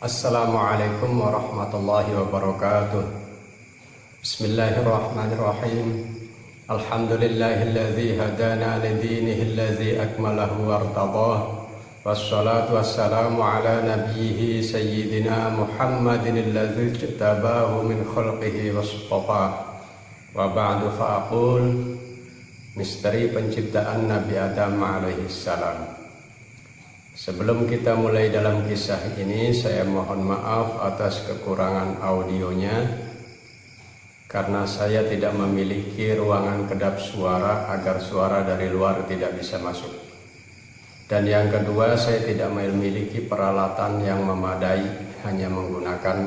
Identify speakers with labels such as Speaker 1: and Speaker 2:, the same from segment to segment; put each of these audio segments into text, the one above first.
Speaker 1: Assalamualaikum warahmatullahi wabarakatuh. Bismillahirrahmanirrahim. Alhamdulillahilladzi hadana lidinihi alladzi akmalahu wartadah. Wassalatu wassalamu ala nabiyhi sayyidina Muhammadin alladzi ijtabahu min khalqihi wastafa. Wa ba'du fa'aqul, misteri penciptaan Nabi Adam alaihi salam. Sebelum kita mulai dalam kisah ini, saya mohon maaf atas kekurangan audionya karena saya tidak memiliki ruangan kedap suara agar suara dari luar tidak bisa masuk. Dan yang kedua, saya tidak memiliki peralatan yang memadai, hanya menggunakan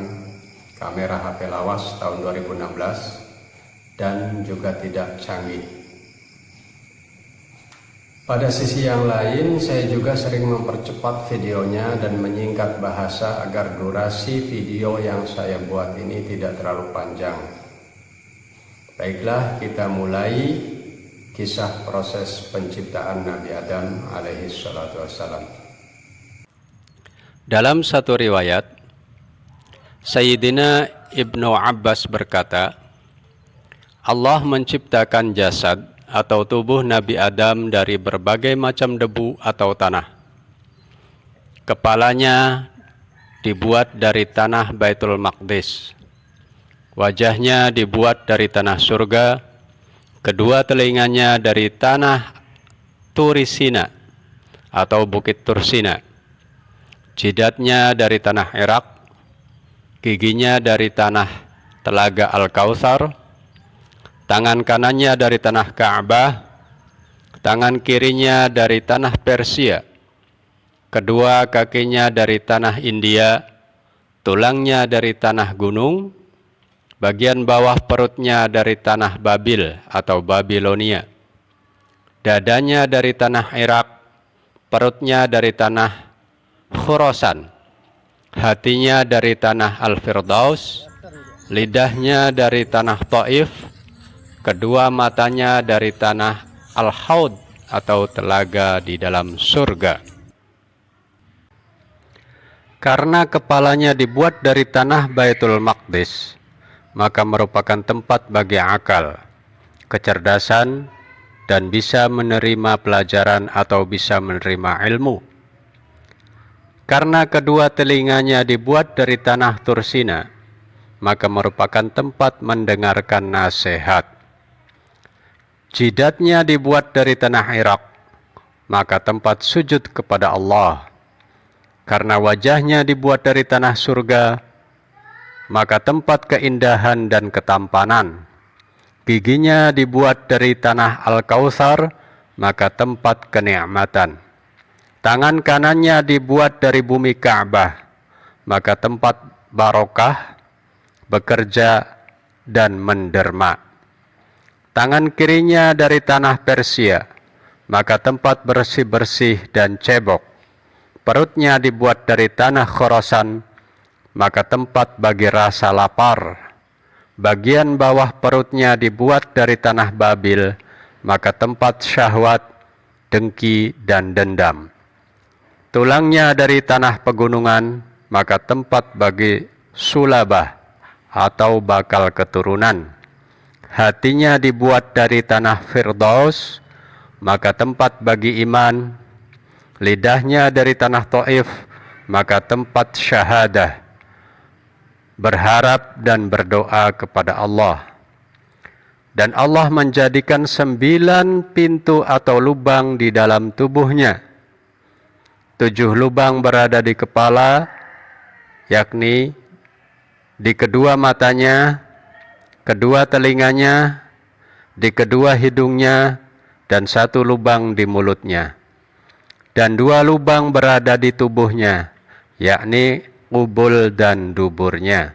Speaker 1: kamera HP lawas tahun 2016 dan juga tidak canggih. Pada sisi yang lain, saya juga sering mempercepat videonya dan menyingkat bahasa agar durasi video yang saya buat ini tidak terlalu panjang. Baiklah, kita mulai kisah proses penciptaan Nabi Adam alaihi salatu wassalam.
Speaker 2: Dalam satu riwayat, Sayyidina Ibnu Abbas berkata, Allah menciptakan jasad atau tubuh Nabi Adam dari berbagai macam debu atau tanah. Kepalanya dibuat dari tanah Baitul Maqdis. Wajahnya dibuat dari tanah surga. Kedua telinganya dari tanah Turisina atau Bukit Tursina. Jidatnya dari tanah Irak. Giginya dari tanah Telaga Al-Kautsar. Tangan kanannya dari tanah Ka'bah, tangan kirinya dari tanah Persia, kedua kakinya dari tanah India, tulangnya dari tanah gunung, bagian bawah perutnya dari tanah Babil atau Babilonia, dadanya dari tanah Irak, perutnya dari tanah Khurasan, hatinya dari tanah Al-Firdaus, lidahnya dari tanah Taif, kedua matanya dari tanah Al-Haud atau telaga di dalam surga. Karena kepalanya dibuat dari tanah Baitul Maqdis, maka merupakan tempat bagi akal, kecerdasan, dan bisa menerima pelajaran atau bisa menerima ilmu. Karena kedua telinganya dibuat dari tanah Tursina, maka merupakan tempat mendengarkan nasihat. Jidatnya dibuat dari tanah Irak, maka tempat sujud kepada Allah. Karena wajahnya dibuat dari tanah surga, maka tempat keindahan dan ketampanan. Giginya dibuat dari tanah Al-Kautsar, maka tempat kenikmatan. Tangan kanannya dibuat dari bumi Ka'bah, maka tempat barokah, bekerja, dan menderma. Tangan kirinya dari tanah Persia, maka tempat bersih-bersih dan cebok. Perutnya dibuat dari tanah Khurasan, maka tempat bagi rasa lapar. Bagian bawah perutnya dibuat dari tanah Babil, maka tempat syahwat, dengki, dan dendam. Tulangnya dari tanah pegunungan, maka tempat bagi sulabah atau bakal keturunan. Hatinya dibuat dari tanah Firdaus, maka tempat bagi iman. Lidahnya dari tanah Taif, maka tempat syahadah, berharap dan berdoa kepada Allah. Dan Allah menjadikan 9 pintu atau lubang di dalam tubuhnya. 7 lubang berada di kepala, yakni di kedua matanya, kedua telinganya, di kedua hidungnya, dan 1 lubang di mulutnya. Dan 2 lubang berada di tubuhnya, yakni kubul dan duburnya.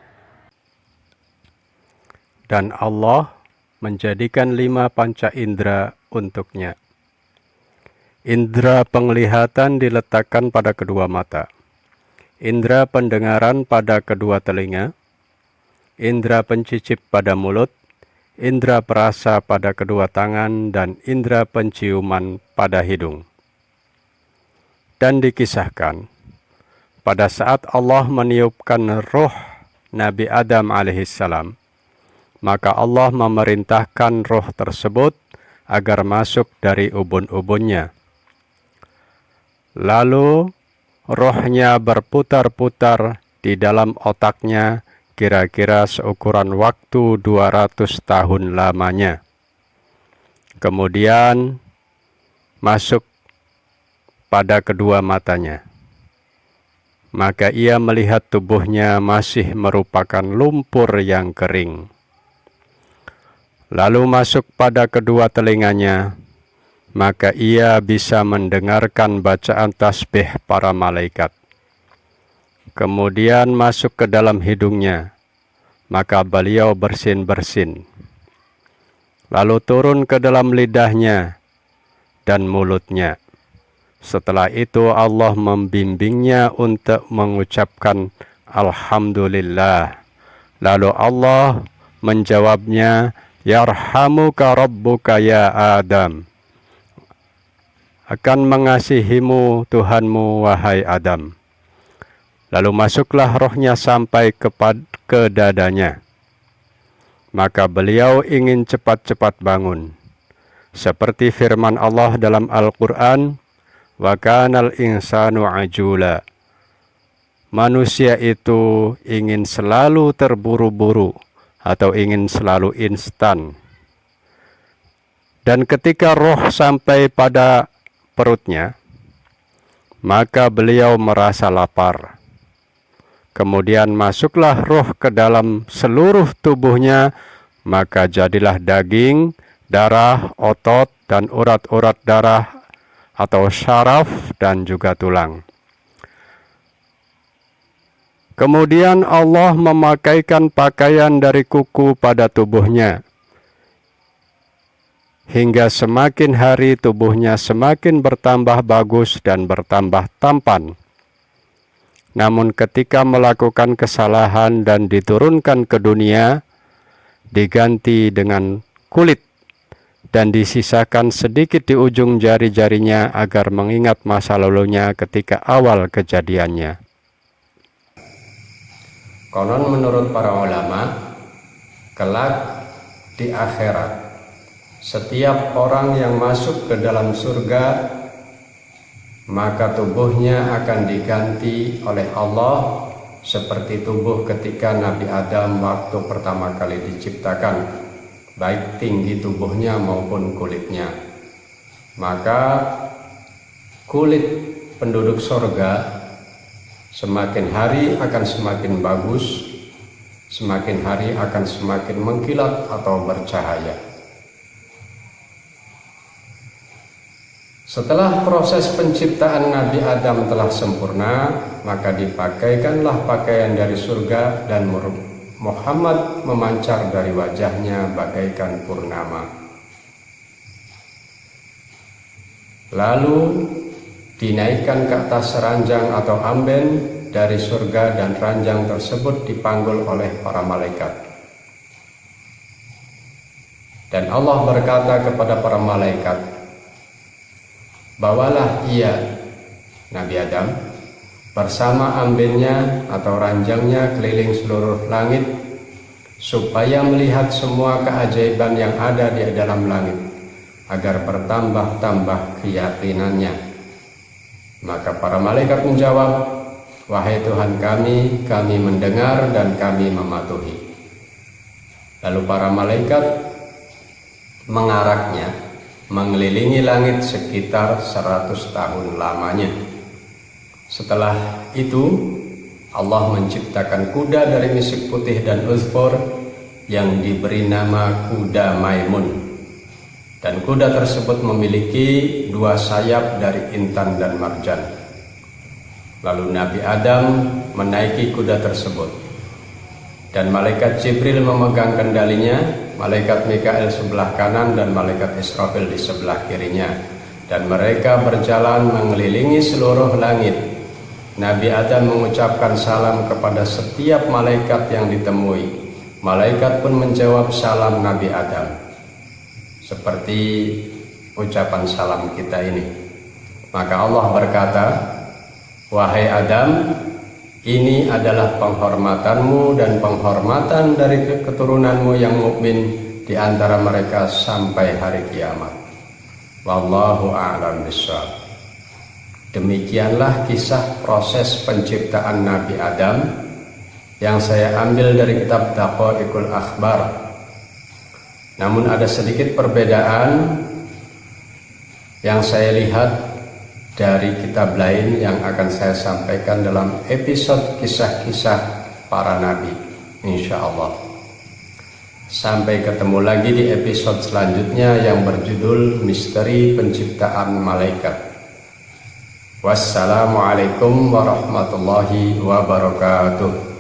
Speaker 2: Dan Allah menjadikan 5 panca indera untuknya. Indera penglihatan diletakkan pada kedua mata, indera pendengaran pada kedua telinga, indera pencicip pada mulut, indera perasa pada kedua tangan, dan indera penciuman pada hidung. Dan dikisahkan pada saat Allah meniupkan ruh Nabi Adam alaihissalam, maka Allah memerintahkan ruh tersebut agar masuk dari ubun-ubunnya. Lalu rohnya berputar-putar di dalam otaknya kira-kira seukuran waktu 200 tahun lamanya. Kemudian masuk pada kedua matanya. Maka ia melihat tubuhnya masih merupakan lumpur yang kering. Lalu masuk pada kedua telinganya, maka ia bisa mendengarkan bacaan tasbih para malaikat. Kemudian masuk ke dalam hidungnya, maka beliau bersin-bersin. Lalu turun ke dalam lidahnya dan mulutnya. Setelah itu Allah membimbingnya untuk mengucapkan Alhamdulillah. Lalu Allah menjawabnya, Yarhamuka Rabbuka ya Adam. Akan mengasihimu Tuhanmu wahai Adam. Lalu masuklah rohnya sampai ke dadanya. Maka beliau ingin cepat-cepat bangun. Seperti firman Allah dalam Al-Quran, wa kanal insanu ajula. Manusia itu ingin selalu terburu-buru atau ingin selalu instan. Dan ketika roh sampai pada perutnya, maka beliau merasa lapar. Kemudian masuklah roh ke dalam seluruh tubuhnya, maka jadilah daging, darah, otot, dan urat-urat darah atau syaraf dan juga tulang. Kemudian Allah memakaikan pakaian dari kuku pada tubuhnya. Hingga semakin hari tubuhnya semakin bertambah bagus dan bertambah tampan. Namun ketika melakukan kesalahan dan diturunkan ke dunia, diganti dengan kulit dan disisakan sedikit di ujung jari-jarinya agar mengingat masa lalunya ketika awal kejadiannya.
Speaker 1: Konon menurut para ulama, kelak di akhirat, setiap orang yang masuk ke dalam surga, maka tubuhnya akan diganti oleh Allah seperti tubuh ketika Nabi Adam waktu pertama kali diciptakan, baik tinggi tubuhnya maupun kulitnya. Maka kulit penduduk surga semakin hari akan semakin bagus, semakin hari akan semakin mengkilat atau bercahaya. Setelah proses penciptaan Nabi Adam telah sempurna, maka dipakaikanlah pakaian dari surga dan Muhammad memancar dari wajahnya bagaikan purnama. Lalu dinaikkan ke atas ranjang atau amben dari surga dan ranjang tersebut dipanggul oleh para malaikat. Dan Allah berkata kepada para malaikat, bawalah ia, Nabi Adam, bersama ambennya atau ranjangnya keliling seluruh langit, supaya melihat semua keajaiban yang ada di dalam langit, agar bertambah-tambah keyakinannya. Maka para malaikat menjawab, wahai Tuhan kami mendengar dan kami mematuhi. Lalu para malaikat mengaraknya, mengelilingi langit sekitar 100 tahun lamanya. Setelah itu Allah menciptakan kuda dari misik putih dan uzfur yang diberi nama kuda Maimun, dan kuda tersebut memiliki 2 sayap dari intan dan marjan. Lalu Nabi Adam menaiki kuda tersebut, dan malaikat Jibril memegang kendalinya, malaikat Mikael sebelah kanan dan malaikat Israfil di sebelah kirinya, dan mereka berjalan mengelilingi seluruh langit. Nabi Adam mengucapkan salam kepada setiap malaikat yang ditemui. Malaikat pun menjawab salam Nabi Adam, seperti ucapan salam kita ini. Maka Allah berkata, wahai Adam, Ini adalah penghormatanmu dan penghormatan dari keturunanmu yang mukmin di antara mereka sampai hari kiamat. Wallahu a'lam bishawab. Demikianlah kisah proses penciptaan Nabi Adam yang saya ambil dari kitab Daqaiqul Akhbar. Namun ada sedikit perbedaan yang saya lihat dari kitab lain yang akan saya sampaikan dalam episode kisah-kisah para nabi, insya Allah. Sampai ketemu lagi di episode selanjutnya yang berjudul Misteri Penciptaan Malaikat. Wassalamualaikum warahmatullahi wabarakatuh.